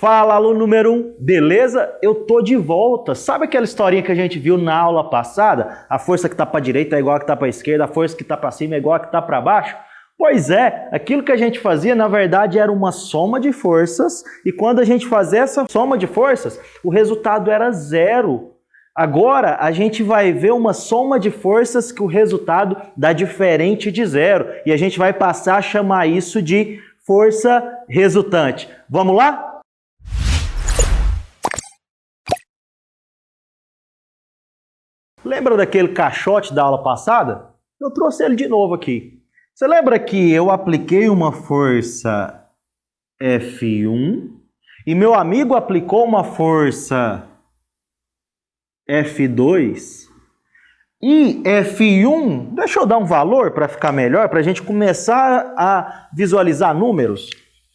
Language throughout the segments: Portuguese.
Fala, aluno número 1, beleza? Eu tô de volta. Sabe aquela historinha que a gente viu na aula passada? A força que tá para a direita é igual a que tá para a esquerda, a força que tá para cima é igual a que tá para baixo? Pois é, aquilo que a gente fazia, na verdade, era uma soma de forças, e quando a gente fazia essa soma de forças, o resultado era zero. Agora, a gente vai ver uma soma de forças que o resultado dá diferente de zero, e a gente vai passar a chamar isso de força resultante. Vamos lá? Lembra daquele caixote da aula passada? Eu trouxe ele de novo aqui. Você lembra que eu apliquei uma força F1 e meu amigo aplicou uma força F2 e F1, deixa eu dar um valor para ficar melhor, para a gente começar a visualizar números.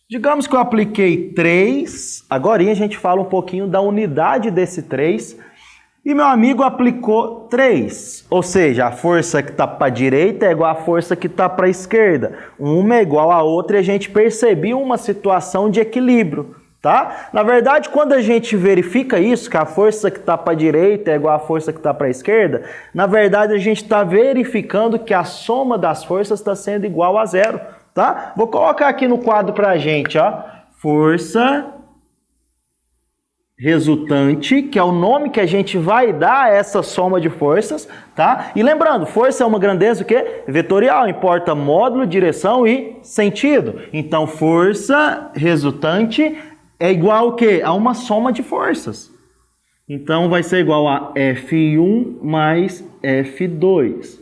Digamos que eu apliquei 3, agora a gente fala um pouquinho da unidade desse 3, e meu amigo aplicou 3, ou seja, a força que está para a direita é igual à força que está para a esquerda. Uma é igual à outra e a gente percebeu uma situação de equilíbrio, tá? Na verdade, quando a gente verifica isso, que a força que está para a direita é igual à força que está para a esquerda, na verdade a gente está verificando que a soma das forças está sendo igual a zero, tá? Vou colocar aqui no quadro para a gente, ó, força resultante, que é o nome que a gente vai dar a essa soma de forças, tá? E lembrando, força é uma grandeza o quê? Vetorial, importa módulo, direção e sentido. Então, força resultante é igual ao quê? A uma soma de forças. Então, vai ser igual a F1 mais F2.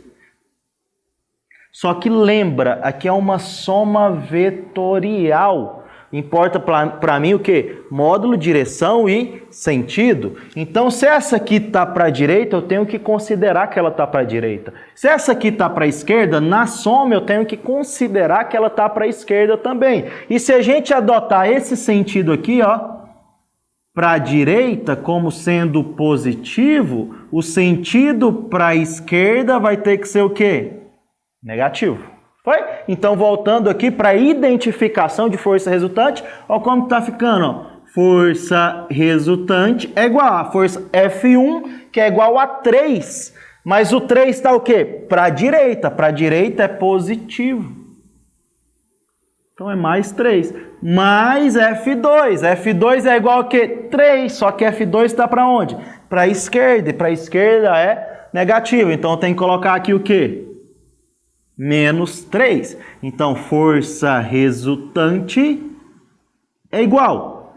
Só que lembra, aqui é uma soma vetorial. Importa para mim o quê? Módulo, direção e sentido. Então, se essa aqui está para a direita, eu tenho que considerar que ela está para a direita. Se essa aqui está para a esquerda, na soma eu tenho que considerar que ela está para a esquerda também. E se a gente adotar esse sentido aqui, ó, para a direita como sendo positivo, o sentido para a esquerda vai ter que ser o quê? Negativo. Foi? Então, voltando aqui para a identificação de força resultante, olha como está ficando. Ó. Força resultante é igual a força F1, que é igual a 3. Mas o 3 está o quê? Para a direita. Para a direita é positivo. Então, é mais 3. Mais F2. F2 é igual a quê? 3. Só que F2 está para onde? Para a esquerda. E para a esquerda é negativo. Então, eu tenho que colocar aqui o quê? Menos 3. Então, força resultante é igual.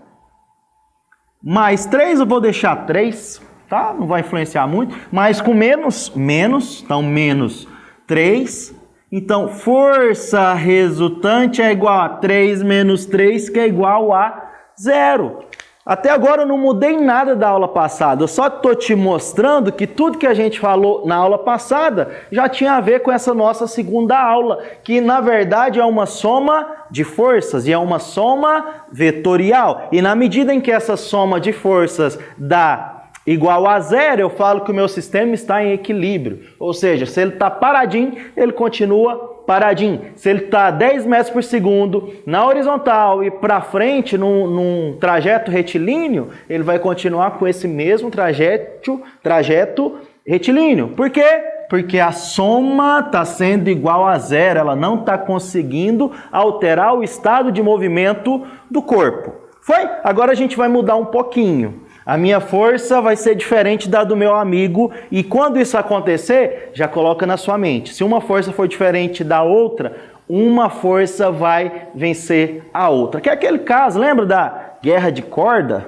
Mais 3, eu vou deixar 3, tá? Não vai influenciar muito. Mas com menos, então menos 3. Então, força resultante é igual a 3 menos 3, que é igual a 0. Até agora eu não mudei nada da aula passada, eu só estou te mostrando que tudo que a gente falou na aula passada já tinha a ver com essa nossa segunda aula, que na verdade é uma soma de forças e é uma soma vetorial. E na medida em que essa soma de forças dá igual a zero, eu falo que o meu sistema está em equilíbrio. Ou seja, se ele está paradinho, ele continua paradinho. Se ele está 10 metros por segundo na horizontal e para frente num trajeto retilíneo, ele vai continuar com esse mesmo trajeto retilíneo. Por quê? Porque a soma está sendo igual a zero, ela não está conseguindo alterar o estado de movimento do corpo. Foi? Agora a gente vai mudar um pouquinho. A minha força vai ser diferente da do meu amigo e quando isso acontecer, já coloca na sua mente. Se uma força for diferente da outra, uma força vai vencer a outra. Que é aquele caso, lembra da guerra de corda?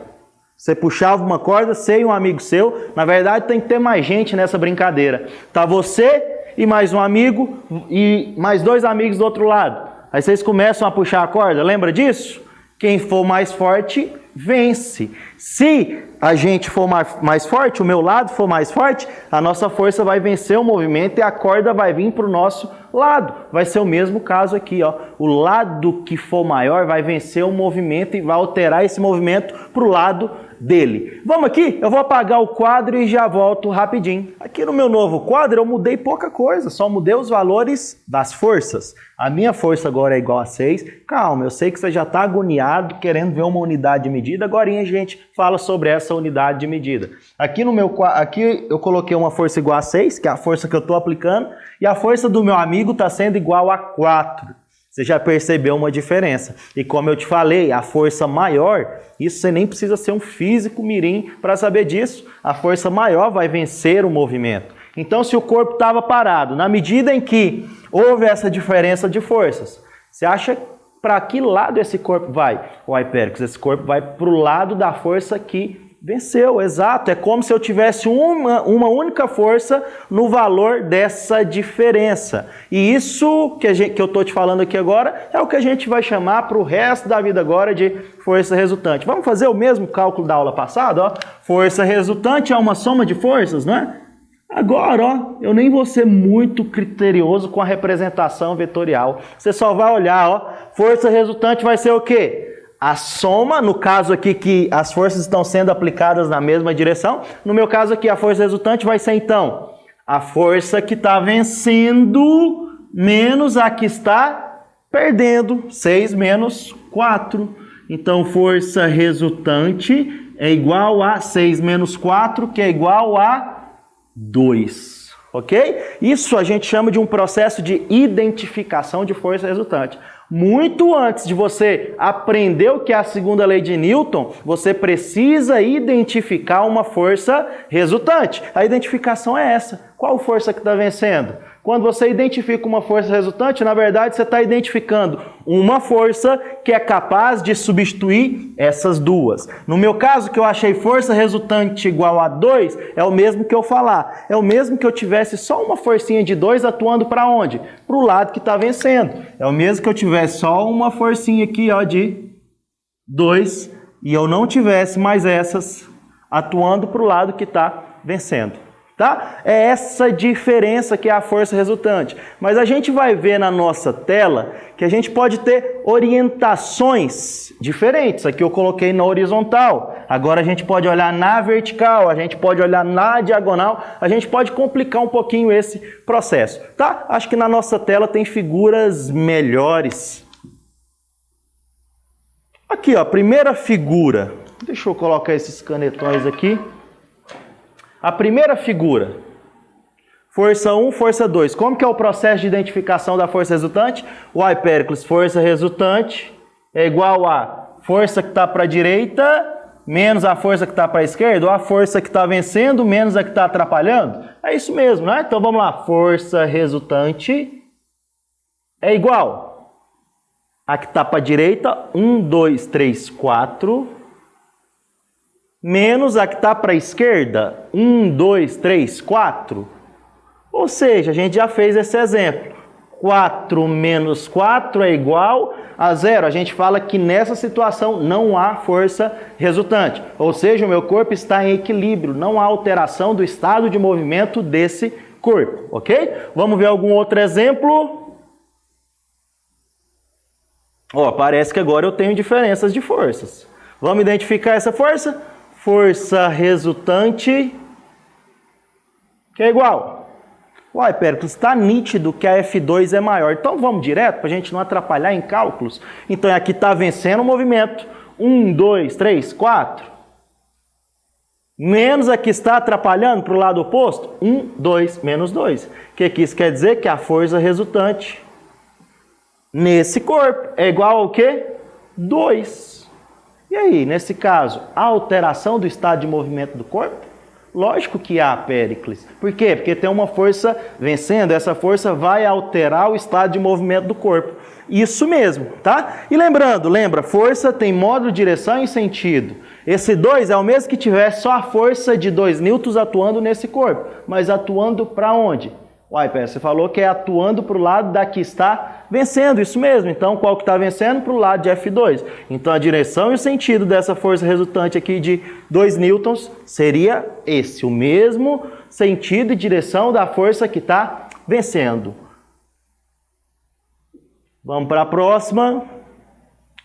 Você puxava uma corda, você e um amigo seu. Na verdade, tem que ter mais gente nessa brincadeira. Tá você e mais um amigo e mais 2 amigos do outro lado. Aí vocês começam a puxar a corda, lembra disso? Quem for mais forte, vence. Se a gente for mais forte, o meu lado for mais forte, a nossa força vai vencer o movimento e a corda vai vir para o nosso lado. Vai ser o mesmo caso aqui, ó. O lado que for maior vai vencer o movimento e vai alterar esse movimento para o lado dele. Vamos aqui? Eu vou apagar o quadro e já volto rapidinho. Aqui no meu novo quadro eu mudei pouca coisa, só mudei os valores das forças. A minha força agora é igual a 6. Calma, eu sei que você já está agoniado querendo ver uma unidade de medida. Agora a gente fala sobre essa unidade de medida. Aqui eu coloquei uma força igual a 6, que é a força que eu estou aplicando, e a força do meu amigo está sendo igual a 4. Você já percebeu uma diferença. E como eu te falei, a força maior, isso você nem precisa ser um físico mirim para saber disso. A força maior vai vencer o movimento. Então, se o corpo estava parado, na medida em que houve essa diferença de forças, você acha para que lado esse corpo vai? Uai, Péricles, esse corpo vai para o lado da força que venceu, exato. É como se eu tivesse uma única força no valor dessa diferença. E isso que eu estou te falando aqui agora é o que a gente vai chamar para o resto da vida agora de força resultante. Vamos fazer o mesmo cálculo da aula passada? Ó. Força resultante é uma soma de forças, não é? Agora, ó, eu nem vou ser muito criterioso com a representação vetorial. Você só vai olhar, ó, força resultante vai ser o quê? A soma, no caso aqui que as forças estão sendo aplicadas na mesma direção. No meu caso aqui, a força resultante vai ser, então, a força que está vencendo menos a que está perdendo. 6 menos 4. Então, força resultante é igual a 6 menos 4, que é igual a 2. Ok? Isso a gente chama de um processo de identificação de força resultante. Muito antes de você aprender o que é a segunda lei de Newton, você precisa identificar uma força resultante. A identificação é essa. Qual força que está vencendo? Quando você identifica uma força resultante, na verdade você está identificando uma força que é capaz de substituir essas duas. No meu caso, que eu achei força resultante igual a 2, é o mesmo que eu falar. É o mesmo que eu tivesse só uma forcinha de 2 atuando para onde? Para o lado que está vencendo. É o mesmo que eu tivesse só uma forcinha aqui, ó, de 2 e eu não tivesse mais essas atuando para o lado que está vencendo. Tá? É essa diferença que é a força resultante. Mas a gente vai ver na nossa tela que a gente pode ter orientações diferentes. Aqui eu coloquei na horizontal. Agora a gente pode olhar na vertical, a gente pode olhar na diagonal. A gente pode complicar um pouquinho esse processo. Tá? Acho que na nossa tela tem figuras melhores. Aqui, ó, primeira figura. Deixa eu colocar esses canetões aqui. A primeira figura, força 1, força 2. Como que é o processo de identificação da força resultante? Uai, Péricles, força resultante é igual a força que está para a direita menos a força que está para a esquerda, ou a força que está vencendo menos a que está atrapalhando? É isso mesmo, né? Então vamos lá, força resultante é igual a que está para a direita, 1, 2, 3, 4... menos a que está para a esquerda, 1, 2, 3, 4. Ou seja, a gente já fez esse exemplo. 4 menos 4 é igual a 0. A gente fala que nessa situação não há força resultante. Ou seja, o meu corpo está em equilíbrio, não há alteração do estado de movimento desse corpo, ok? Vamos ver algum outro exemplo? Ó, parece que agora eu tenho diferenças de forças. Vamos identificar essa força? Força resultante, que é igual. Uai, Péricles, está nítido que a F2 é maior. Então vamos direto, para a gente não atrapalhar em cálculos. Então aqui está vencendo o movimento. 1, 2, 3, 4. Menos a que está atrapalhando para o lado oposto. 1, 2, menos 2. O que isso quer dizer? Que a força resultante nesse corpo é igual ao quê? 2. E aí, nesse caso, a alteração do estado de movimento do corpo? Lógico que há, Péricles. Por quê? Porque tem uma força vencendo, essa força vai alterar o estado de movimento do corpo. Isso mesmo, tá? E lembrando, lembra, força tem módulo, direção e sentido. Esse 2 é o mesmo que tivesse só a força de 2 newtons atuando nesse corpo. Mas atuando para onde? Uai, Pé, você falou que é atuando para o lado da que está vencendo, isso mesmo. Então, qual que está vencendo? Para o lado de F2. Então, a direção e o sentido dessa força resultante aqui de 2 newtons seria esse, o mesmo sentido e direção da força que está vencendo. Vamos para a próxima.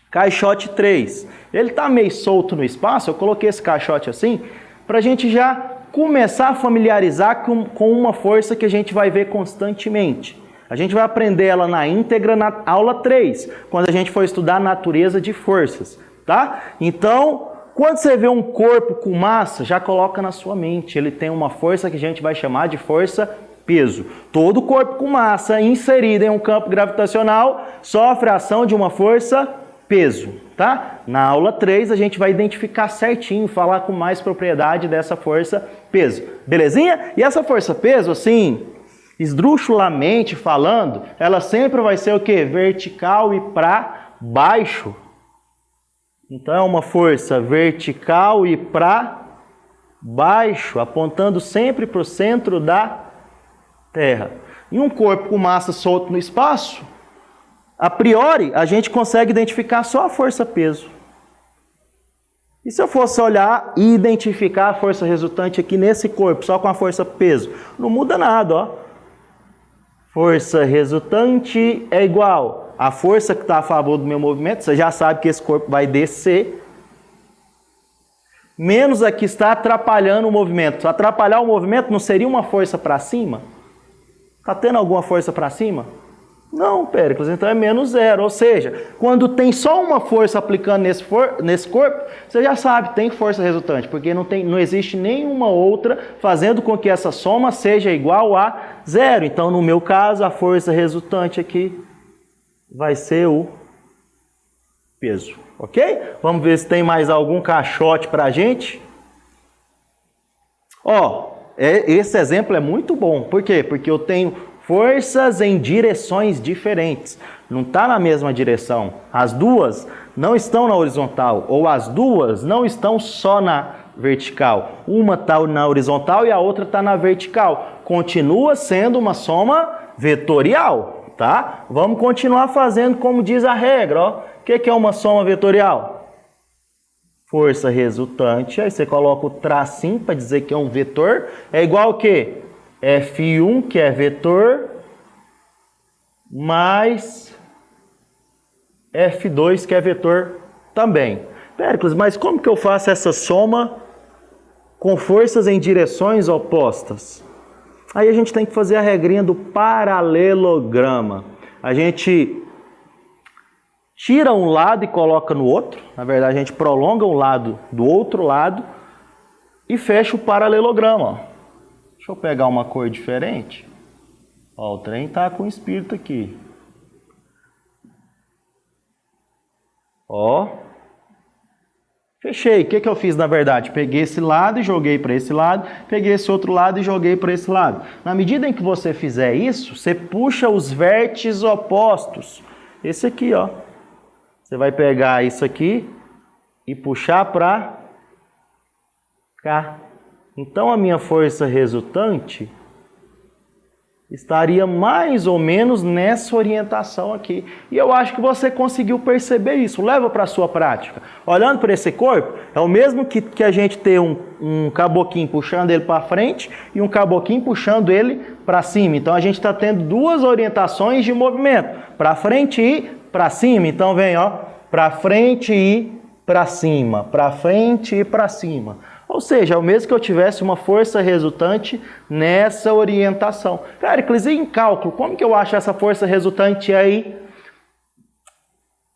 Caixote 3. Ele está meio solto no espaço, eu coloquei esse caixote assim, para a gente já começar a familiarizar com uma força que a gente vai ver constantemente. A gente vai aprender ela na íntegra na aula 3, quando a gente for estudar a natureza de forças, tá? Então, quando você vê um corpo com massa, já coloca na sua mente, ele tem uma força que a gente vai chamar de força peso. Todo corpo com massa inserido em um campo gravitacional sofre a ação de uma força peso, tá? Na aula 3 a gente vai identificar certinho, falar com mais propriedade dessa força peso. Belezinha? E essa força peso, assim, esdrúxulamente falando, ela sempre vai ser o quê? Vertical e para baixo. Então é uma força vertical e para baixo, apontando sempre para o centro da Terra. E um corpo com massa solto no espaço, a priori, a gente consegue identificar só a força-peso. E se eu fosse olhar e identificar a força resultante aqui nesse corpo, só com a força-peso? Não muda nada, ó. Força resultante é igual a força que está a favor do meu movimento. Você já sabe que esse corpo vai descer. Menos a que está atrapalhando o movimento. Se atrapalhar o movimento, não seria uma força para cima? Está tendo alguma força para cima? Não, Péricles, então é menos zero. Ou seja, quando tem só uma força aplicando nesse corpo, você já sabe, tem força resultante, porque não existe nenhuma outra fazendo com que essa soma seja igual a zero. Então, no meu caso, a força resultante aqui vai ser o peso, ok? Vamos ver se tem mais algum caixote para a gente. Ó, esse exemplo é muito bom. Por quê? Porque eu tenho forças em direções diferentes. Não está na mesma direção. As duas não estão na horizontal, ou as duas não estão só na vertical. Uma está na horizontal e a outra está na vertical. Continua sendo uma soma vetorial, tá? Vamos continuar fazendo como diz a regra, ó. O que é uma soma vetorial? Força resultante, aí você coloca o tracinho para dizer que é um vetor, é igual o quê? F1, que é vetor, mais F2, que é vetor também. Péricles, mas como que eu faço essa soma com forças em direções opostas? Aí a gente tem que fazer a regrinha do paralelograma. A gente tira um lado e coloca no outro. Na verdade, a gente prolonga um lado do outro lado e fecha o paralelograma, ó. Deixa eu pegar uma cor diferente. Ó, o trem tá com espírito aqui. Ó. Fechei. O que eu fiz na verdade? Peguei esse lado e joguei para esse lado. Peguei esse outro lado e joguei para esse lado. Na medida em que você fizer isso, você puxa os vértices opostos. Esse aqui, ó. Você vai pegar isso aqui e puxar para cá. Então, a minha força resultante estaria mais ou menos nessa orientação aqui. E eu acho que você conseguiu perceber isso. Leva para a sua prática. Olhando para esse corpo, é o mesmo que a gente ter um caboquinho puxando ele para frente e um caboquinho puxando ele para cima. Então, a gente está tendo duas orientações de movimento. Para frente e para cima. Então, vem, ó. Para frente e para cima. Para frente e para cima. Ou seja, é o mesmo que eu tivesse uma força resultante nessa orientação. Péricles, e em cálculo, como que eu acho essa força resultante aí?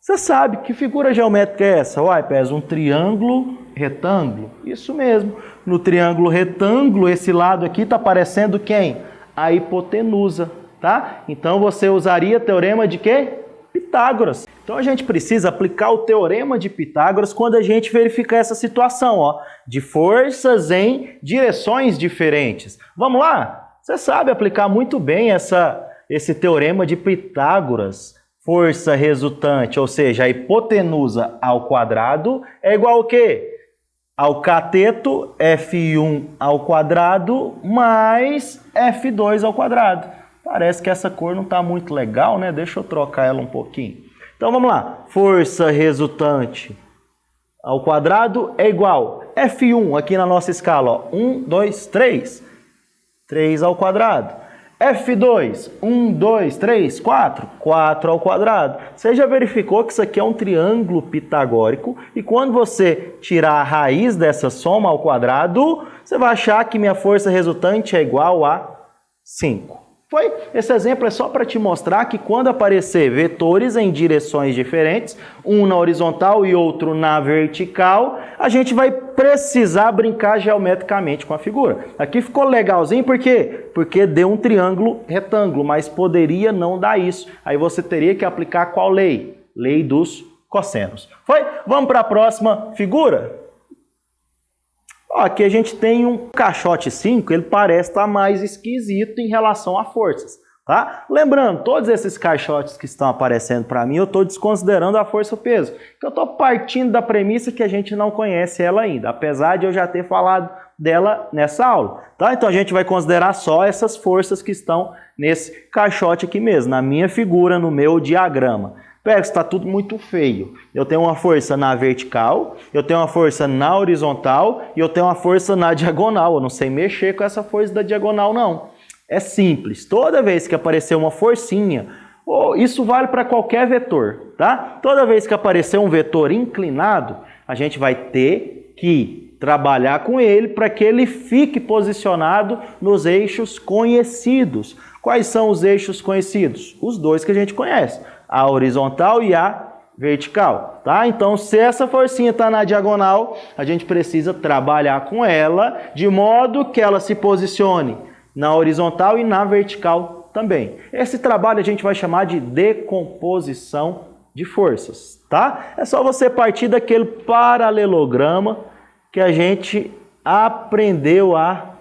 Você sabe que figura geométrica é essa? Uai, Pés, um triângulo retângulo. Isso mesmo. No triângulo retângulo, esse lado aqui está parecendo quem? A hipotenusa, tá? Então você usaria teorema de quê? Pitágoras. Então a gente precisa aplicar o teorema de Pitágoras quando a gente verificar essa situação, ó, de forças em direções diferentes. Vamos lá? Você sabe aplicar muito bem esse teorema de Pitágoras. Força resultante, ou seja, a hipotenusa ao quadrado é igual ao quê? Ao cateto F1 ao quadrado mais F2 ao quadrado. Parece que essa cor não está muito legal, né? Deixa eu trocar ela um pouquinho. Então vamos lá. Força resultante ao quadrado é igual F1 aqui na nossa escala. Ó, 1, 2, 3. 3 ao quadrado. F2, 1, 2, 3, 4, 4 ao quadrado. Você já verificou que isso aqui é um triângulo pitagórico e quando você tirar a raiz dessa soma ao quadrado, você vai achar que minha força resultante é igual a 5. Esse exemplo é só para te mostrar que quando aparecer vetores em direções diferentes, um na horizontal e outro na vertical, a gente vai precisar brincar geometricamente com a figura. Aqui ficou legalzinho, por quê? Porque deu um triângulo retângulo, mas poderia não dar isso. Aí você teria que aplicar qual lei? Lei dos cossenos. Vamos para a próxima figura? Aqui a gente tem um caixote 5, ele parece estar mais esquisito em relação a forças, tá? Lembrando, todos esses caixotes que estão aparecendo para mim, eu estou desconsiderando a força-peso, porque eu estou partindo da premissa que a gente não conhece ela ainda, apesar de eu já ter falado dela nessa aula, tá? Então a gente vai considerar só essas forças que estão nesse caixote aqui mesmo, na minha figura, no meu diagrama. Pega, está tudo muito feio. Eu tenho uma força na vertical, eu tenho uma força na horizontal e eu tenho uma força na diagonal. Eu não sei mexer com essa força da diagonal, não. É simples. Toda vez que aparecer uma forcinha, isso vale para qualquer vetor, tá? Toda vez que aparecer um vetor inclinado, a gente vai ter que trabalhar com ele para que ele fique posicionado nos eixos conhecidos. Quais são os eixos conhecidos? Os dois que a gente conhece. A horizontal e a vertical, tá? Então, se essa forcinha está na diagonal, a gente precisa trabalhar com ela de modo que ela se posicione na horizontal e na vertical também. Esse trabalho a gente vai chamar de decomposição de forças, tá? É só você partir daquele paralelograma que a gente aprendeu a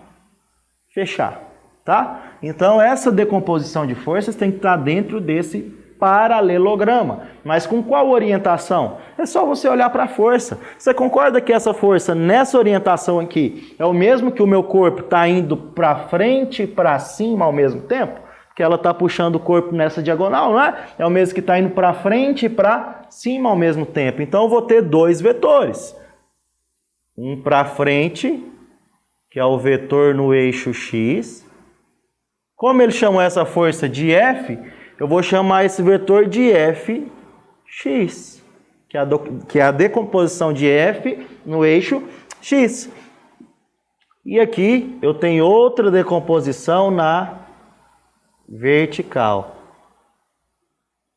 fechar, tá? Então, essa decomposição de forças tem que estar dentro desse paralelograma. Mas com qual orientação? É só você olhar para a força. Você concorda que essa força nessa orientação aqui é o mesmo que o meu corpo está indo para frente e para cima ao mesmo tempo? Que ela está puxando o corpo nessa diagonal, não é? É o mesmo que está indo para frente e para cima ao mesmo tempo. Então eu vou ter dois vetores. Um para frente, que é o vetor no eixo X. Como ele chamou essa força de F, eu vou chamar esse vetor de Fx, que é a decomposição de F no eixo X. E aqui eu tenho outra decomposição na vertical.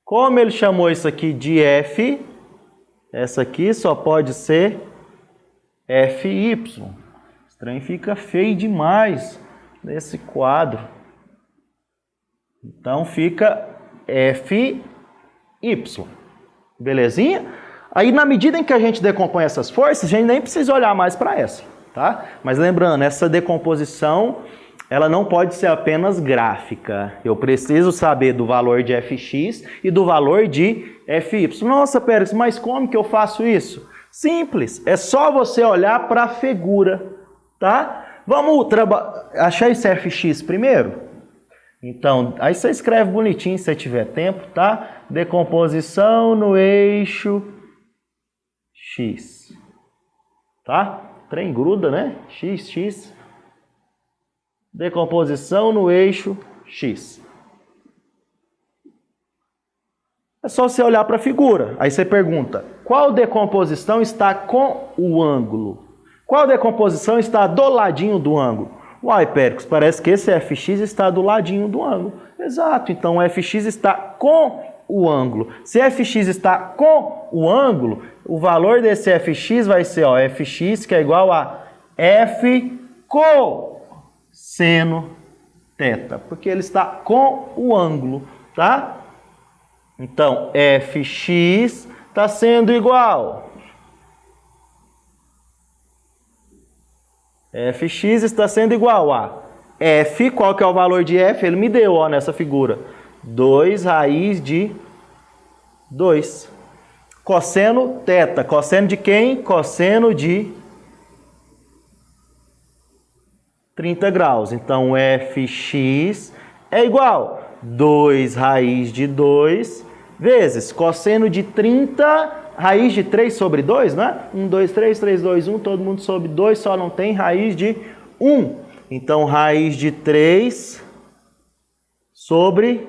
Como ele chamou isso aqui de F, essa aqui só pode ser Fy. Esse trem fica feio demais nesse quadro. Então fica Fy. Belezinha? Aí na medida em que a gente decompõe essas forças, a gente nem precisa olhar mais para essa, tá? Mas lembrando, essa decomposição, ela não pode ser apenas gráfica. Eu preciso saber do valor de Fx e do valor de Fy. Nossa, Pérez, mas como que eu faço isso? Simples, é só você olhar para a figura, tá? Vamos achar esse Fx primeiro? Então, aí você escreve bonitinho se você tiver tempo, tá? Decomposição no eixo X. Tá? Trem gruda, né? X. Decomposição no eixo X. É só você olhar para a figura. Aí você pergunta, qual decomposição está com o ângulo? Qual decomposição está do ladinho do ângulo? Uai, Péricles, parece que esse Fx está do ladinho do ângulo. Exato, então o Fx está com o ângulo. Se Fx está com o ângulo, o valor desse Fx vai ser Fx, que é igual a F cosseno θ, porque ele está com o ângulo, tá? Então, Fx está sendo igual. Fx está sendo igual a F, qual que é o valor de F? Ele me deu, nessa figura. 2 raiz de 2. Cosseno θ. Cosseno de quem? Cosseno de 30 graus. Então, Fx é igual a 2 raiz de 2 vezes cosseno de 30 raiz de 3 sobre 2, né? 1, 2, 3, 3, 2, 1, todo mundo sobre 2, só não tem raiz de 1. Então, raiz de 3 sobre...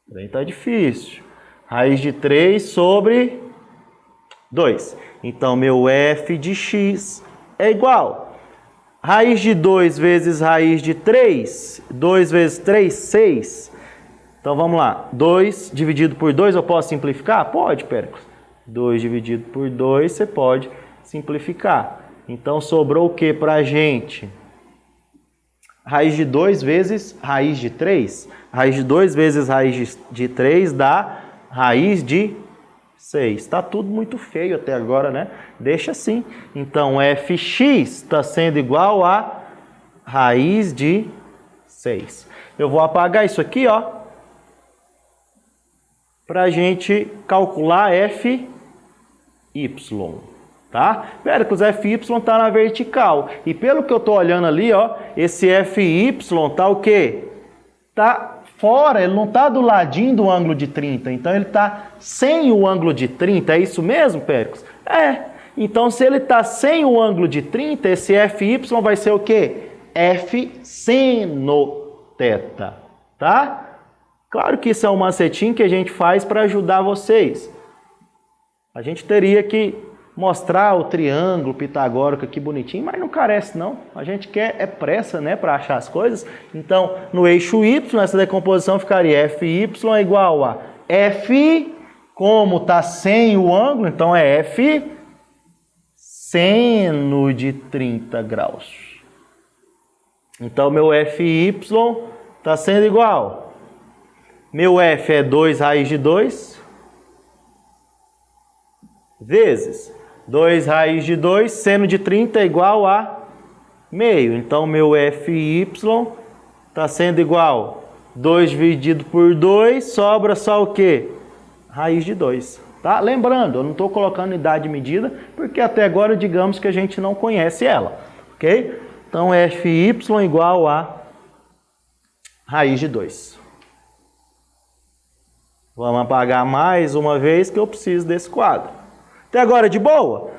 Também tá difícil. Raiz de 3 sobre 2. Então, meu f de x é igual. Raiz de 2 vezes raiz de 3. 2 vezes 3, 6. Então, vamos lá. 2 dividido por 2, eu posso simplificar? Pode, Péricles. 2 dividido por 2, você pode simplificar. Então, sobrou o que para a gente? Raiz de 2 vezes raiz de 3. Raiz de 2 vezes raiz de 3 dá raiz de 6. Está tudo muito feio até agora, né? Deixa assim. Então, fx está sendo igual a raiz de 6. Eu vou apagar isso aqui, ó, para a gente calcular fy. Tá? Péricles, fy está na vertical. E pelo que eu estou olhando ali, ó, esse fy tá o quê? Tá fora, ele não está do ladinho do ângulo de 30. Então, ele está sem o ângulo de 30. É isso mesmo, Péricles? É. Então, se ele está sem o ângulo de 30, esse fy vai ser o quê? F seno θ. Tá? Claro que isso é um macetinho que a gente faz para ajudar vocês. A gente teria que mostrar o triângulo pitagórico aqui bonitinho, mas não carece não. A gente quer pressa, né, para achar as coisas. Então, no eixo y, essa decomposição ficaria fy é igual a f, como está sem o ângulo, então é f seno de 30 graus. Então, meu fy está sendo igual. Meu f é 2 raiz de 2 vezes 2 raiz de 2, seno de 30 é igual a meio. Então, meu fy está sendo igual 2 dividido por 2, sobra só o quê? Raiz de 2. Tá? Lembrando, eu não estou colocando unidade de medida, porque até agora digamos que a gente não conhece ela. Ok? Então, fy igual a raiz de 2. Vamos apagar mais uma vez que eu preciso desse quadro. Até agora de boa?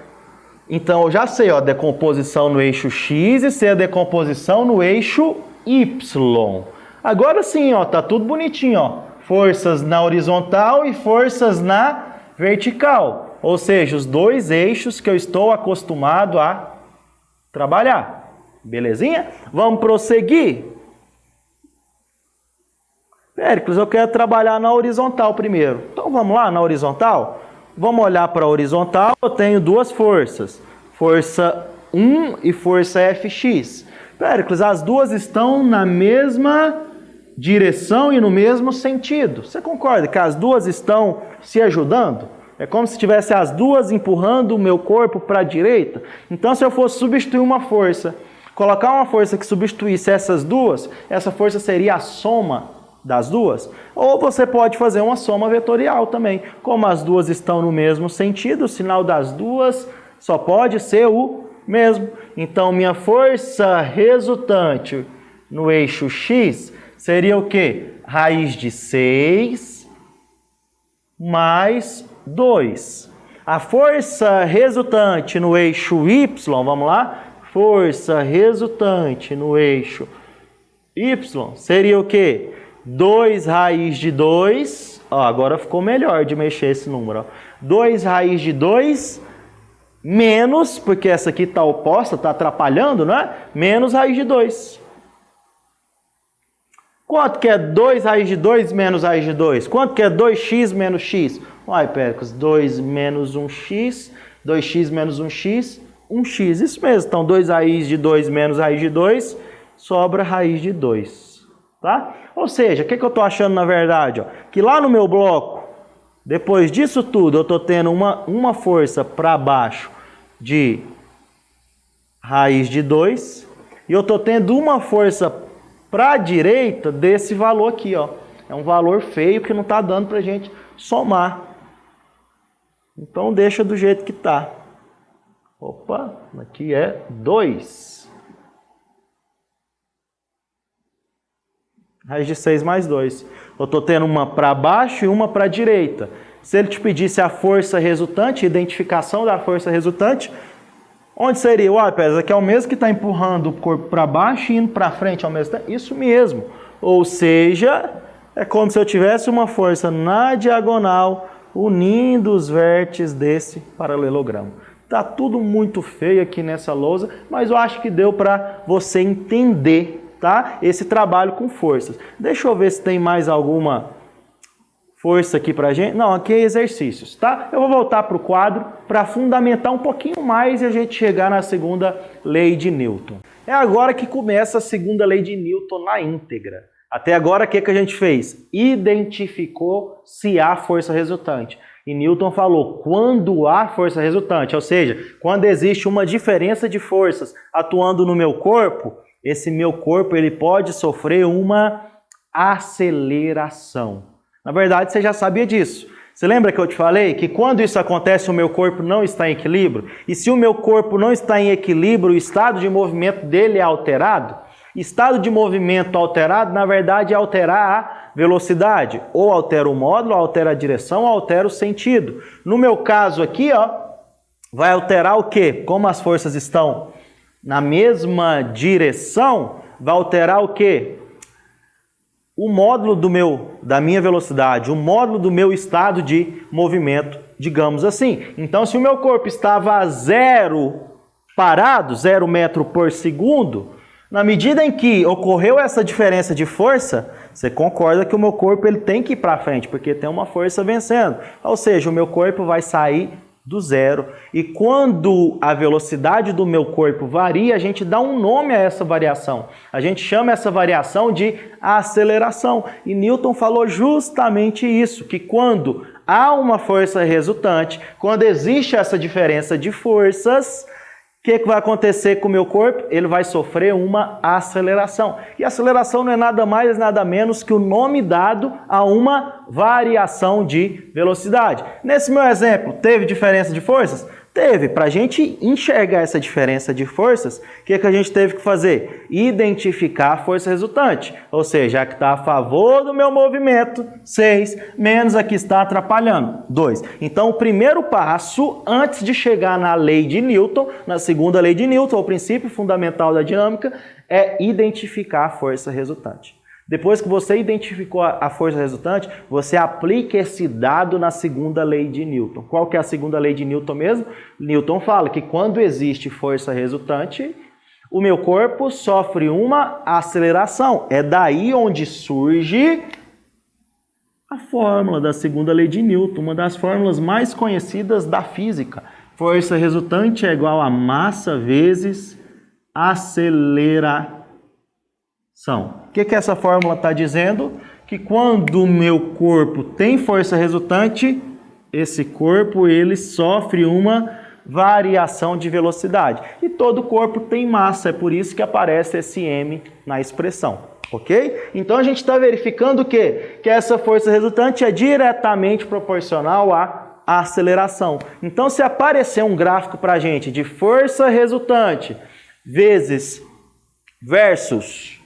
Então, eu já sei, ó, decomposição no eixo x e sei a decomposição no eixo y. Agora sim, ó, tá tudo bonitinho, ó. Forças na horizontal e forças na vertical. Ou seja, os dois eixos que eu estou acostumado a trabalhar. Belezinha? Vamos prosseguir? Péricles, eu quero trabalhar na horizontal primeiro. Então, vamos lá na horizontal? Vamos olhar para a horizontal, eu tenho duas forças, força 1 e força Fx. Péricles, as duas estão na mesma direção e no mesmo sentido. Você concorda que as duas estão se ajudando? É como se tivesse as duas empurrando o meu corpo para a direita. Então, se eu fosse substituir uma força, colocar uma força que substituísse essas duas, essa força seria a soma das duas, ou você pode fazer uma soma vetorial também. Como as duas estão no mesmo sentido, o sinal das duas só pode ser o mesmo. Então, minha força resultante no eixo x seria o quê? Raiz de 6 mais 2. A força resultante no eixo y, vamos lá? Força resultante no eixo y seria o quê? 2 raiz de 2, ó, agora ficou melhor de mexer esse número, ó. 2 raiz de 2 menos, porque essa aqui está oposta, está atrapalhando, não é? Menos raiz de 2. Quanto que é 2 raiz de 2 menos raiz de 2? Quanto que é 2x menos x? Uai, Péricles, 2 menos 1x, 2x menos 1x, 1x. Isso mesmo, então 2 raiz de 2 menos raiz de 2, sobra raiz de 2. Tá? Ou seja, o que eu estou achando na verdade? Ó? Que lá no meu bloco, depois disso tudo, eu estou tendo uma força para baixo de raiz de 2 e eu estou tendo uma força para a direita desse valor aqui. Ó. É um valor feio que não está dando para a gente somar. Então deixa do jeito que está. Opa, aqui é 2. Raiz de 6 mais 2. Eu estou tendo uma para baixo e uma para a direita. Se ele te pedisse a força resultante, identificação da força resultante, onde seria? Ué, Pérez, aqui é o mesmo que está empurrando o corpo para baixo e indo para frente ao mesmo tempo? Isso mesmo. Ou seja, é como se eu tivesse uma força na diagonal unindo os vértices desse paralelogramo. Tá tudo muito feio aqui nessa lousa, mas eu acho que deu para você entender, tá? Esse trabalho com forças. Deixa eu ver se tem mais alguma força aqui pra gente. Não, aqui é exercícios, tá? Eu vou voltar para o quadro para fundamentar um pouquinho mais e a gente chegar na segunda lei de Newton. É agora que começa a segunda lei de Newton na íntegra. Até agora, o que a gente fez? Identificou se há força resultante. E Newton falou, quando há força resultante, ou seja, quando existe uma diferença de forças atuando no meu corpo, esse meu corpo ele pode sofrer uma aceleração. Na verdade, você já sabia disso. Você lembra que eu te falei que quando isso acontece, o meu corpo não está em equilíbrio? E se o meu corpo não está em equilíbrio, o estado de movimento dele é alterado? Estado de movimento alterado, na verdade, é alterar a velocidade. Ou altera o módulo, altera a direção, ou altera o sentido. No meu caso aqui, ó, vai alterar o quê? Como as forças estão na mesma direção, vai alterar o quê? O módulo da minha velocidade, o módulo do meu estado de movimento, digamos assim. Então, se o meu corpo estava a zero parado, 0 metro por segundo, na medida em que ocorreu essa diferença de força, você concorda que o meu corpo ele tem que ir para frente, porque tem uma força vencendo. Ou seja, o meu corpo vai sair do zero. E quando a velocidade do meu corpo varia, a gente dá um nome a essa variação. A gente chama essa variação de aceleração. E Newton falou justamente isso, que quando há uma força resultante, quando existe essa diferença de forças, o que vai acontecer com o meu corpo? Ele vai sofrer uma aceleração. E aceleração não é nada mais, nada menos que o nome dado a uma variação de velocidade. Nesse meu exemplo, teve diferença de forças? Teve. Para a gente enxergar essa diferença de forças, o que a gente teve que fazer? Identificar a força resultante. Ou seja, a que está a favor do meu movimento, 6, menos a que está atrapalhando, 2. Então, o primeiro passo, antes de chegar na lei de Newton, na segunda lei de Newton, o princípio fundamental da dinâmica, é identificar a força resultante. Depois que você identificou a força resultante, você aplica esse dado na segunda lei de Newton. Qual que é a segunda lei de Newton mesmo? Newton fala que quando existe força resultante, o meu corpo sofre uma aceleração. É daí onde surge a fórmula da segunda lei de Newton, uma das fórmulas mais conhecidas da física. Força resultante é igual a massa vezes aceleração. O que essa fórmula está dizendo? Que quando o meu corpo tem força resultante, esse corpo ele sofre uma variação de velocidade. E todo corpo tem massa, é por isso que aparece esse m na expressão, ok? Então a gente está verificando o quê? Que essa força resultante é diretamente proporcional à aceleração. Então se aparecer um gráfico para a gente de força resultante vezes versus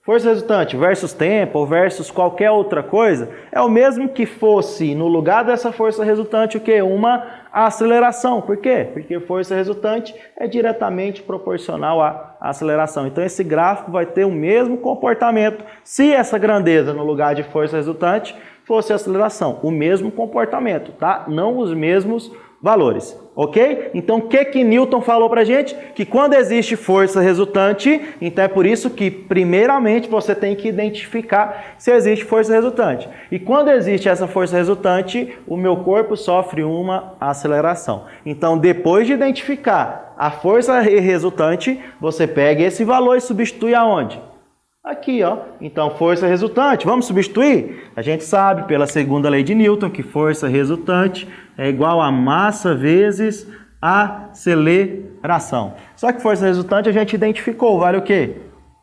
força resultante versus tempo ou versus qualquer outra coisa, é o mesmo que fosse, no lugar dessa força resultante, o quê? Uma aceleração. Por quê? Porque força resultante é diretamente proporcional à aceleração. Então, esse gráfico vai ter o mesmo comportamento se essa grandeza, no lugar de força resultante, fosse aceleração. O mesmo comportamento, tá? Não os mesmos valores, ok? Então, o que Newton falou pra gente? Que quando existe força resultante, então é por isso que, primeiramente, você tem que identificar se existe força resultante. E quando existe essa força resultante, o meu corpo sofre uma aceleração. Então, depois de identificar a força resultante, você pega esse valor e substitui aonde? Aqui, ó. Então, força resultante. Vamos substituir? A gente sabe, pela segunda lei de Newton, que força resultante é igual a massa vezes aceleração. Só que força resultante a gente identificou, vale o quê?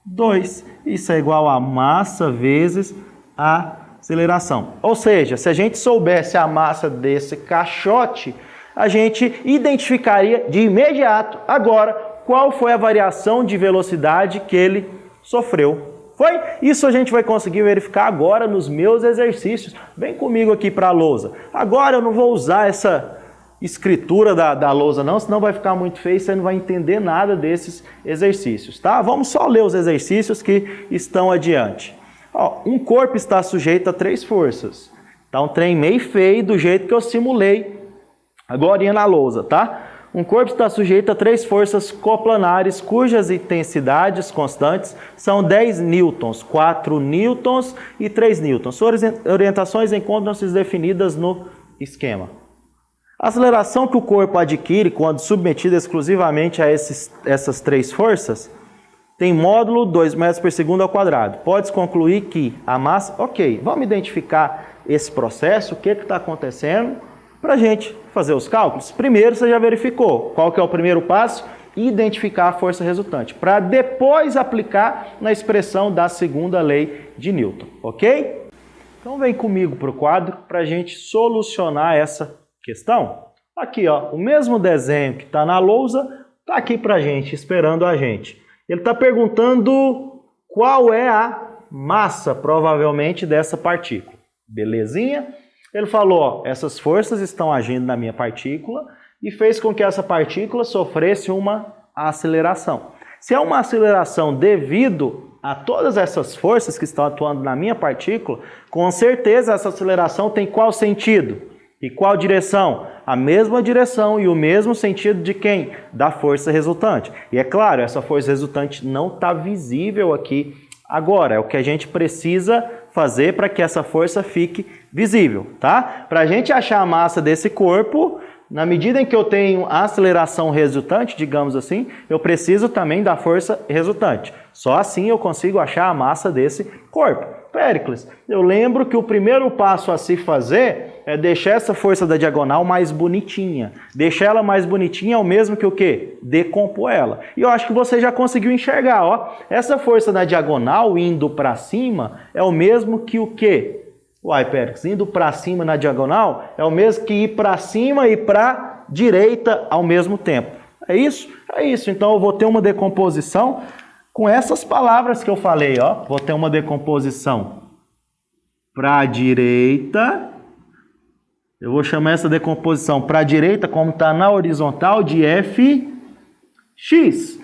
2. Isso é igual a massa vezes aceleração. Ou seja, se a gente soubesse a massa desse caixote, a gente identificaria de imediato, agora, qual foi a variação de velocidade que ele sofreu. Foi? Isso a gente vai conseguir verificar agora nos meus exercícios. Vem comigo aqui para a lousa. Agora eu não vou usar essa escritura da lousa não, senão vai ficar muito feio e você não vai entender nada desses exercícios, tá? Vamos só ler os exercícios que estão adiante. Ó, um corpo está sujeito a 3 forças. Tá um trem meio feio do jeito que eu simulei agora na lousa, tá? Um corpo está sujeito a 3 forças coplanares, cujas intensidades constantes são 10 newtons, 4 newtons e 3 newtons. Suas orientações encontram-se definidas no esquema. A aceleração que o corpo adquire quando submetido exclusivamente a essas 3 forças tem módulo 2 metros por segundo ao quadrado. Pode-se concluir que a massa... Ok, vamos identificar esse processo, o que está acontecendo, para a gente fazer os cálculos. Primeiro, você já verificou qual que é o primeiro passo? Identificar a força resultante, para depois aplicar na expressão da segunda lei de Newton, ok? Então vem comigo para o quadro para a gente solucionar essa questão. Aqui, ó, o mesmo desenho que está na lousa está aqui para a gente, esperando a gente. Ele está perguntando qual é a massa, provavelmente, dessa partícula. Belezinha? Ele falou, ó, essas forças estão agindo na minha partícula e fez com que essa partícula sofresse uma aceleração. Se é uma aceleração devido a todas essas forças que estão atuando na minha partícula, com certeza essa aceleração tem qual sentido? E qual direção? A mesma direção e o mesmo sentido de quem? Da força resultante. E é claro, essa força resultante não está visível aqui agora. É o que a gente precisa fazer para que essa força fique visível, tá? Para a gente achar a massa desse corpo, na medida em que eu tenho a aceleração resultante, digamos assim, eu preciso também da força resultante. Só assim eu consigo achar a massa desse corpo. Péricles, eu lembro que o primeiro passo a se fazer é deixar essa força da diagonal mais bonitinha. Deixar ela mais bonitinha é o mesmo que o quê? Decompor ela. E eu acho que você já conseguiu enxergar, ó. Essa força da diagonal indo para cima é o mesmo que o quê? Uai, Péricles, indo para cima na diagonal é o mesmo que ir para cima e para direita ao mesmo tempo. É isso? É isso. Então eu vou ter uma decomposição com essas palavras que eu falei, ó. Vou ter uma decomposição para a direita. Eu vou chamar essa decomposição para a direita, como está na horizontal, de Fx.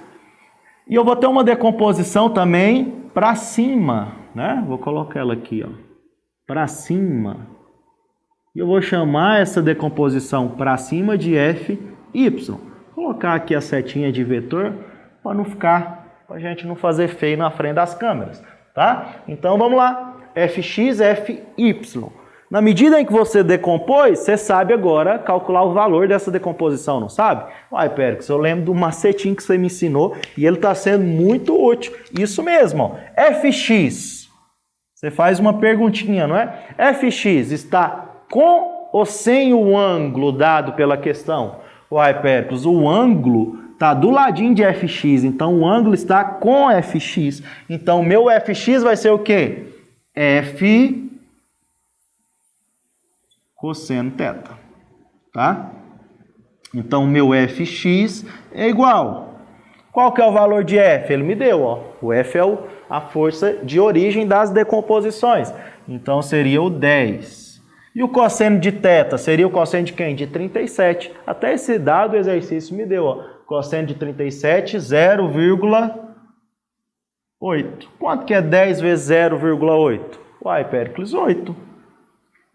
E eu vou ter uma decomposição também para cima, né? Vou colocar ela aqui, ó. Para cima. E eu vou chamar essa decomposição para cima de Fy. Vou colocar aqui a setinha de vetor para não ficar, para a gente não fazer feio na frente das câmeras, tá? Então vamos lá. Fx, Fy. Na medida em que você decompôs, você sabe agora calcular o valor dessa decomposição, não sabe? Uai, Péricles, eu lembro do macetinho que você me ensinou e ele está sendo muito útil. Isso mesmo, ó. Fx. Você faz uma perguntinha, não é? Fx está com ou sem o ângulo dado pela questão? Uai, Péricles, o ângulo está do ladinho de Fx, então o ângulo está com Fx. Então, o meu Fx vai ser o quê? F cosseno θ, tá? Então, o meu Fx é igual. Qual que é o valor de F? Ele me deu, ó. O F é a força de origem das decomposições. Então, seria o 10. E o cosseno de θ seria o cosseno de quem? De 37. Até esse dado exercício me deu, ó. Cosseno de 37, 0,8. Quanto que é 10 vezes 0,8? Uai, Péricles, 8.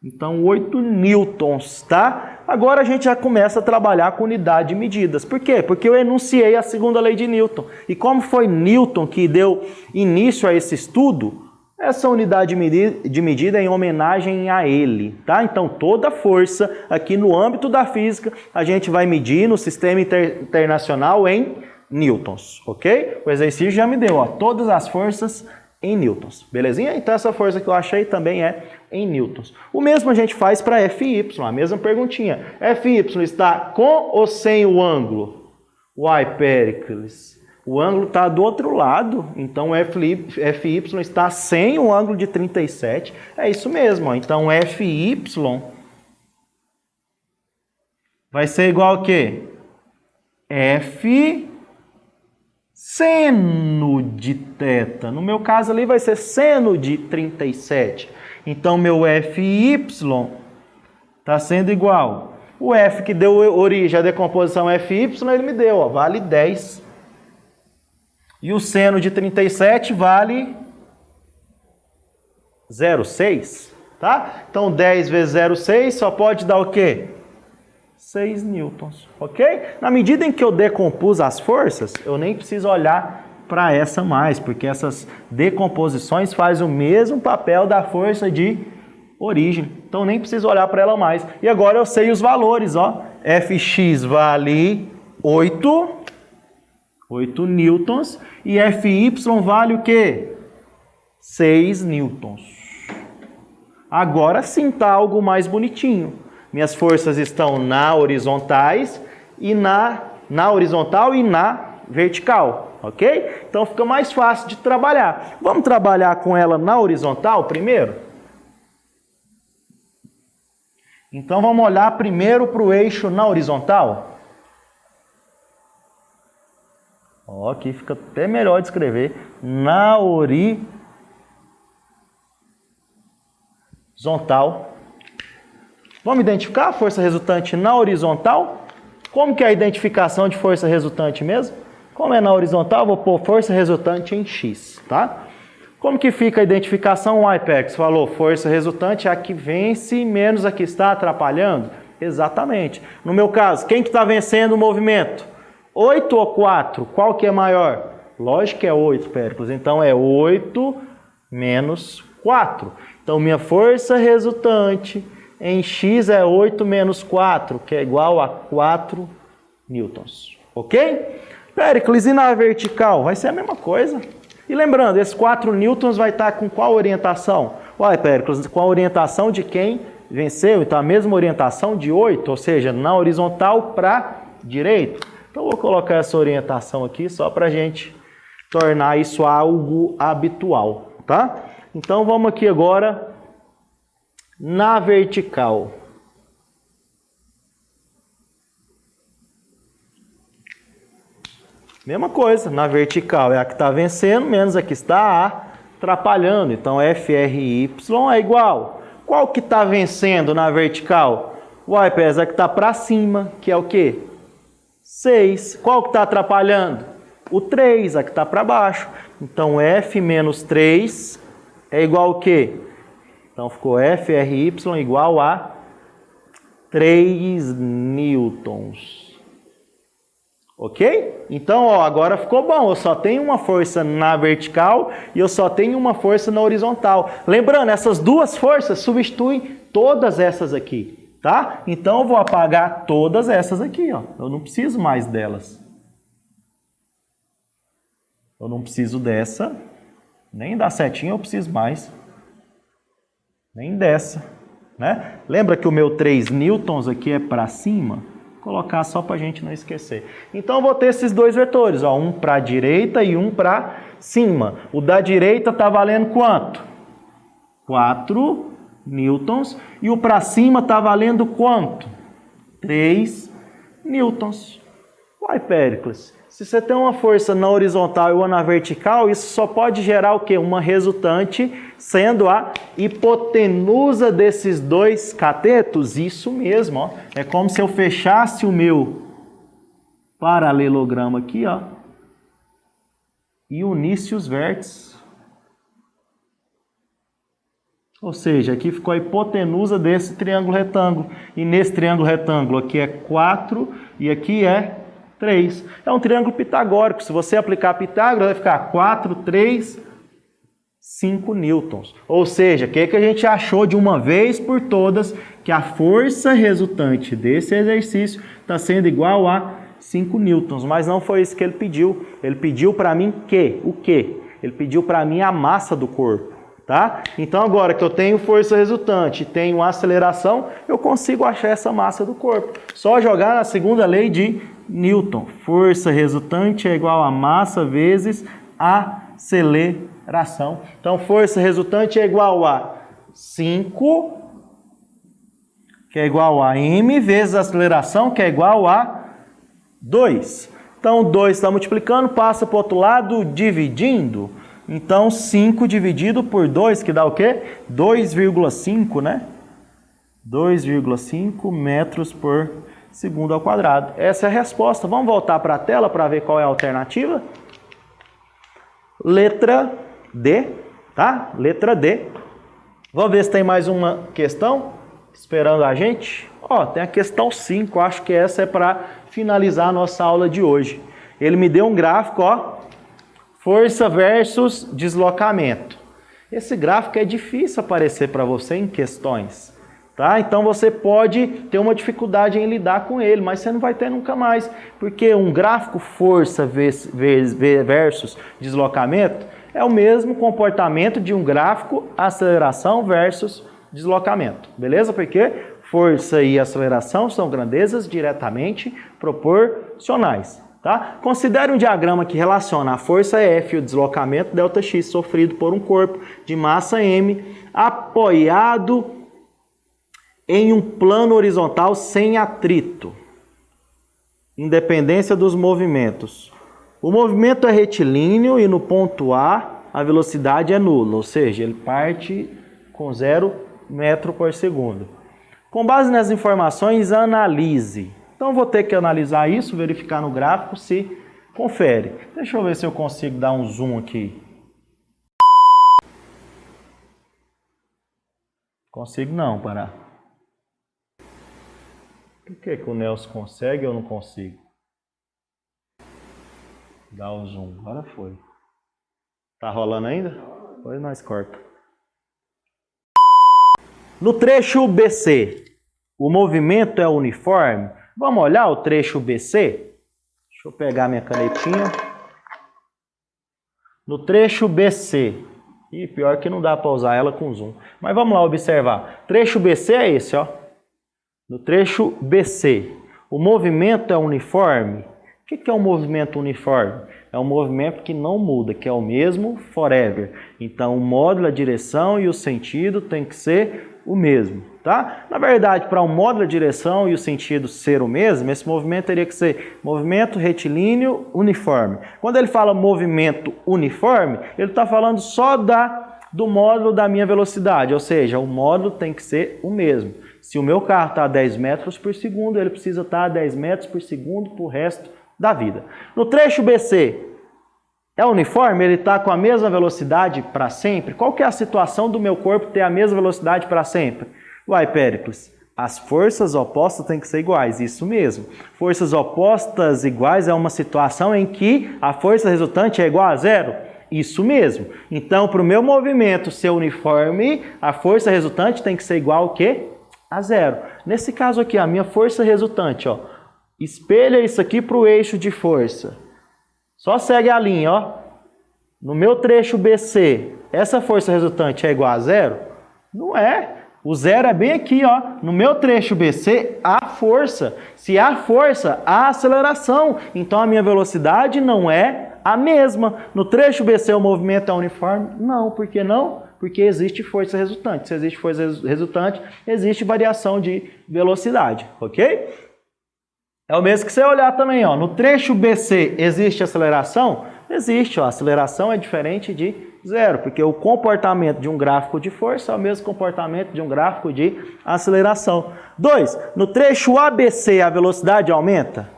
Então, 8 newtons, tá? Agora a gente já começa a trabalhar com unidade de medidas. Por quê? Porque eu enunciei a segunda lei de Newton. E como foi Newton que deu início a esse estudo, essa unidade de medida é em homenagem a ele, tá? Então, toda força aqui no âmbito da física, a gente vai medir no sistema internacional em newtons, ok? O exercício já me deu, ó, todas as forças em newtons, belezinha? Então, essa força que eu achei também é em newtons. O mesmo a gente faz para Fy, a mesma perguntinha. Fy está com ou sem o ângulo? Uai, Péricles, o ângulo está do outro lado, então Fy está sem o ângulo de 37. É isso mesmo, ó. Então Fy vai ser igual a quê? F seno de θ. No meu caso ali vai ser seno de 37. Então, meu Fy está sendo igual. O F que deu origem à decomposição Fy, ele me deu, ó, vale 10. E o seno de 37 vale 0,6, tá? Então 10 vezes 0,6 só pode dar o quê? 6 newtons, ok? Na medida em que eu decompus as forças, eu nem preciso olhar para essa mais, porque essas decomposições fazem o mesmo papel da força de origem. Então nem preciso olhar para ela mais. E agora eu sei os valores, ó. Fx vale 8 newtons e Fy vale o quê? 6 newtons. Agora sim está algo mais bonitinho. Minhas forças estão na horizontais e na horizontal e na vertical, ok? Então fica mais fácil de trabalhar. Vamos trabalhar com ela na horizontal primeiro? Então vamos olhar primeiro para o eixo na horizontal. Ó, aqui fica até melhor de escrever. Na horizontal. Vamos identificar a força resultante na horizontal? Como que é a identificação de força resultante mesmo? Como é na horizontal, vou pôr força resultante em X, tá? Como que fica a identificação? O IPEX falou, força resultante é a que vence menos a que está atrapalhando? Exatamente. No meu caso, quem que está vencendo o movimento? 8 ou 4? Qual que é maior? Lógico que é 8, Péricles. Então é 8 menos 4. Então minha força resultante em X é 8 menos 4, que é igual a 4 newtons. Ok? Péricles, e na vertical? Vai ser a mesma coisa. E lembrando, esses 4 newtons vai estar com qual orientação? Uai, Péricles, com a orientação de quem venceu. Então a mesma orientação de 8, ou seja, na horizontal para direita. Então vou colocar essa orientação aqui só para a gente tornar isso algo habitual, tá? Então vamos aqui agora na vertical. Mesma coisa, na vertical é a que está vencendo, menos a que está atrapalhando. Então FRY é igual. Qual que está vencendo na vertical? O IPES é que está para cima, que é o quê? 6. Qual que está atrapalhando? O 3, a que está para baixo. Então F menos 3 é igual ao quê? Então ficou FRY igual a 3 newtons. Ok? Então, ó, agora ficou bom. Eu só tenho uma força na vertical e eu só tenho uma força na horizontal. Lembrando, essas duas forças substituem todas essas aqui, tá? Então eu vou apagar todas essas aqui, ó. Eu não preciso mais delas. Eu não preciso dessa, nem da setinha eu preciso mais. Nem dessa, né? Lembra que o meu 3 newtons aqui é para cima? Vou colocar só para a gente não esquecer. Então eu vou ter esses dois vetores, ó, um para a direita e um para cima. O da direita está valendo quanto? 4 newtons. E o para cima está valendo quanto? 3 newtons. Uai, Péricles, se você tem uma força na horizontal e uma na vertical, isso só pode gerar o quê? Uma resultante sendo a hipotenusa desses dois catetos? Isso mesmo, ó. É como se eu fechasse o meu paralelogramo aqui, ó, e unisse os vértices. Ou seja, aqui ficou a hipotenusa desse triângulo retângulo. E nesse triângulo retângulo aqui é 4 e aqui é 3. É um triângulo pitagórico. Se você aplicar Pitágoras, vai ficar 4, 3, 5 newtons. Ou seja, o que a gente achou de uma vez por todas? Que a força resultante desse exercício está sendo igual a 5 newtons. Mas não foi isso que ele pediu. Ele pediu para mim o quê? Ele pediu para mim a massa do corpo. Tá? Então agora que eu tenho força resultante e tenho aceleração, eu consigo achar essa massa do corpo. Só jogar na segunda lei de Newton. Força resultante é igual a massa vezes aceleração. Então força resultante é igual a 5, que é igual a m, vezes aceleração, que é igual a 2. Então 2 está multiplicando, passa para o outro lado, dividindo. Então, 5 dividido por 2, que dá o quê? 2,5, né? 2,5 metros por segundo ao quadrado. Essa é a resposta. Vamos voltar para a tela para ver qual é a alternativa? Letra D, tá? Letra D. Vamos ver se tem mais uma questão esperando a gente. Ó, tem a questão 5, acho que essa é para finalizar a nossa aula de hoje. Ele me deu um gráfico, ó, força versus deslocamento. Esse gráfico é difícil aparecer para você em questões, tá? Então você pode ter uma dificuldade em lidar com ele, mas você não vai ter nunca mais, porque um gráfico força versus deslocamento é o mesmo comportamento de um gráfico aceleração versus deslocamento, beleza? Porque força e aceleração são grandezas diretamente proporcionais, tá? Considere um diagrama que relaciona a força F e o deslocamento ΔX sofrido por um corpo de massa M apoiado em um plano horizontal sem atrito, independência dos movimentos. O movimento é retilíneo e no ponto A a velocidade é nula, ou seja, ele parte com 0 metro por segundo. Com base nas informações, analise. Então vou ter que analisar isso, verificar no gráfico se confere. Deixa eu ver se eu consigo dar um zoom aqui. Consigo não, Pará. Por que o Nelson consegue e eu não consigo? Dá o zoom. Agora foi. Tá rolando ainda? Depois nós corta. No trecho BC, o movimento é uniforme? Vamos olhar o trecho BC? Deixa eu pegar minha canetinha. No trecho BC. E pior que não dá para usar ela com zoom. Mas vamos lá observar. Trecho BC é esse, ó. No trecho BC, o movimento é uniforme? O que é um movimento uniforme? É um movimento que não muda, que é o mesmo forever. Então, o módulo, a direção e o sentido tem que ser o mesmo, tá? Na verdade, para um módulo, a direção e o sentido ser o mesmo, esse movimento teria que ser movimento retilíneo uniforme. Quando ele fala movimento uniforme, ele está falando só do módulo da minha velocidade, ou seja, o módulo tem que ser o mesmo. Se o meu carro está a 10 metros por segundo, ele precisa estar a 10 metros por segundo para o resto da vida. No trecho BC, é uniforme? Ele está com a mesma velocidade para sempre? Qual que é a situação do meu corpo ter a mesma velocidade para sempre? Uai, Péricles, as forças opostas têm que ser iguais, isso mesmo. Forças opostas iguais é uma situação em que a força resultante é igual a zero? Isso mesmo. Então, para o meu movimento ser uniforme, a força resultante tem que ser igual ao quê? A zero. Nesse caso aqui, a minha força resultante, ó, espelha isso aqui para o eixo de força. Só segue a linha, ó. No meu trecho BC, essa força resultante é igual a zero? Não é. O zero é bem aqui, ó. No meu trecho BC, há força. Se há força, há aceleração. Então a minha velocidade não é a mesma. No trecho BC o movimento é uniforme? Não. Por que não? Porque existe força resultante. Se existe força resultante, existe variação de velocidade, ok? É o mesmo que você olhar também, ó. No trecho BC existe aceleração? Existe, ó. A aceleração é diferente de zero, porque o comportamento de um gráfico de força é o mesmo comportamento de um gráfico de aceleração. 2. No trecho ABC a velocidade aumenta?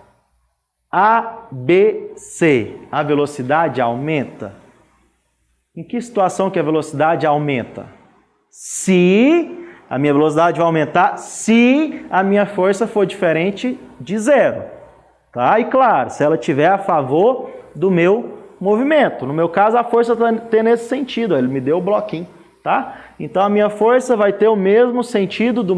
ABC, a velocidade aumenta? Em que situação que a velocidade aumenta? Se a minha velocidade vai aumentar se a minha força for diferente de zero, tá? E claro, se ela estiver a favor do meu movimento. No meu caso, a força está tendo esse sentido, ó, ele me deu o bloquinho, tá? Então a minha força vai ter o mesmo sentido do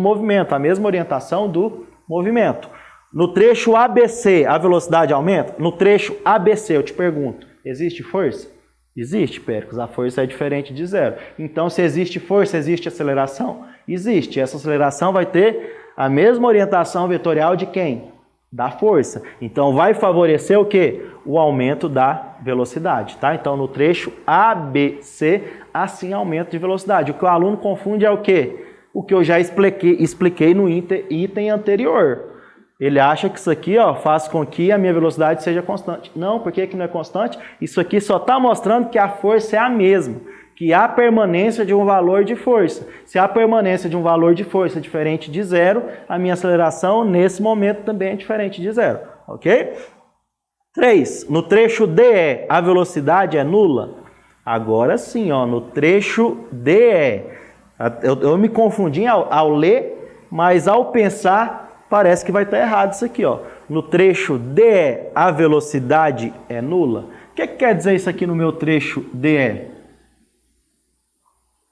movimento, a mesma orientação do movimento. No trecho ABC, a velocidade aumenta? No trecho ABC, eu te pergunto, existe força? Existe, Péricles, a força é diferente de zero. Então, se existe força, existe aceleração? Existe. Essa aceleração vai ter a mesma orientação vetorial de quem? Da força. Então, vai favorecer o quê? O aumento da velocidade, tá? Então, no trecho ABC, assim aumento de velocidade. O que o aluno confunde é o quê? O que eu já expliquei no item anterior. Ele acha que isso aqui, ó, faz com que a minha velocidade seja constante. Não, por que não é constante? Isso aqui só está mostrando que a força é a mesma, que há permanência de um valor de força. Se há permanência de um valor de força diferente de zero, a minha aceleração nesse momento também é diferente de zero, ok? 3. No trecho DE, a velocidade é nula? Agora sim, ó, no trecho DE. Eu me confundi ao ler, mas ao pensar, parece que vai estar errado isso aqui, ó. No trecho DE, a velocidade é nula. O que quer dizer isso aqui no meu trecho DE?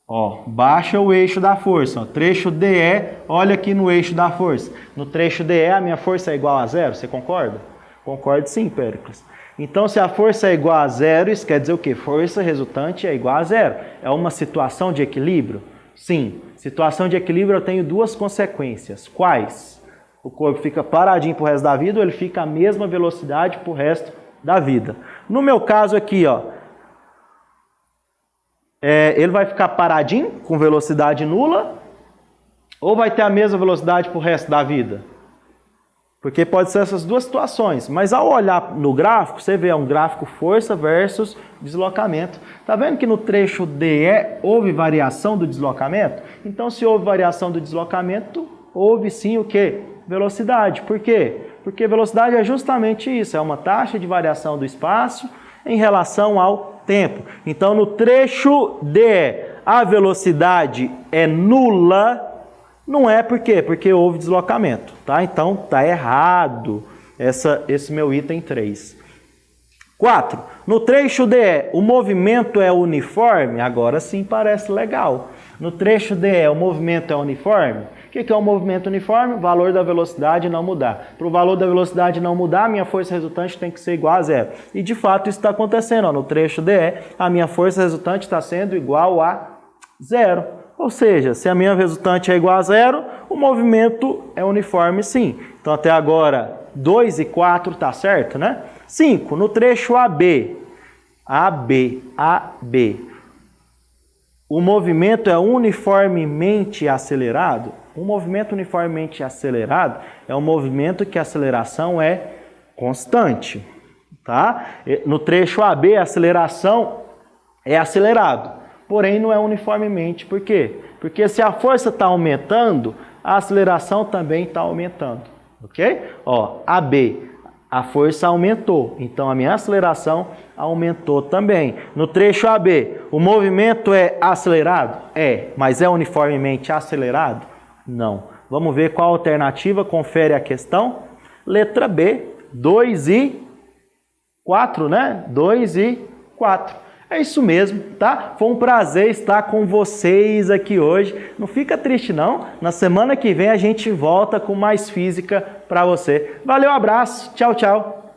Ó, baixa o eixo da força. Ó. Trecho DE, olha aqui no eixo da força. No trecho DE, a minha força é igual a zero. Você concorda? Concordo sim, Péricles. Então, se a força é igual a zero, isso quer dizer o quê? Força resultante é igual a zero. É uma situação de equilíbrio? Sim. Situação de equilíbrio eu tenho duas consequências. Quais? O corpo fica paradinho pro resto da vida ou ele fica a mesma velocidade pro resto da vida? No meu caso aqui, ó, ele vai ficar paradinho com velocidade nula ou vai ter a mesma velocidade pro resto da vida? Porque pode ser essas duas situações. Mas ao olhar no gráfico, você vê um gráfico força versus deslocamento. Tá vendo que no trecho DE houve variação do deslocamento? Então, se houve variação do deslocamento, houve sim o quê? Velocidade. Por quê? Porque velocidade é justamente isso. É uma taxa de variação do espaço em relação ao tempo. Então, no trecho DE, a velocidade é nula. Não é por quê? Porque houve deslocamento, tá? Então, tá errado esse meu item 3. 4. No trecho DE, o movimento é uniforme? Agora sim parece legal. No trecho DE, o movimento é uniforme? O que é um movimento uniforme? O valor da velocidade não mudar. Para o valor da velocidade não mudar, a minha força resultante tem que ser igual a zero. E de fato isso está acontecendo. Ó, no trecho DE, a minha força resultante está sendo igual a zero. Ou seja, se a minha resultante é igual a zero, o movimento é uniforme sim. Então até agora 2 e 4 está certo, né? 5. No trecho AB, o movimento é uniformemente acelerado? Um movimento uniformemente acelerado é um movimento que a aceleração é constante, tá? No trecho AB, a aceleração é acelerado. Porém, não é uniformemente. Por quê? Porque se a força está aumentando, a aceleração também está aumentando. Ok? Ó, AB, a força aumentou. Então, a minha aceleração aumentou também. No trecho AB, o movimento é acelerado? É. Mas é uniformemente acelerado? Não. Vamos ver qual alternativa confere a questão. Letra B, 2 e 4, né? 2 e 4. É isso mesmo, tá? Foi um prazer estar com vocês aqui hoje. Não fica triste não. Na semana que vem a gente volta com mais física para você. Valeu, abraço. Tchau, tchau.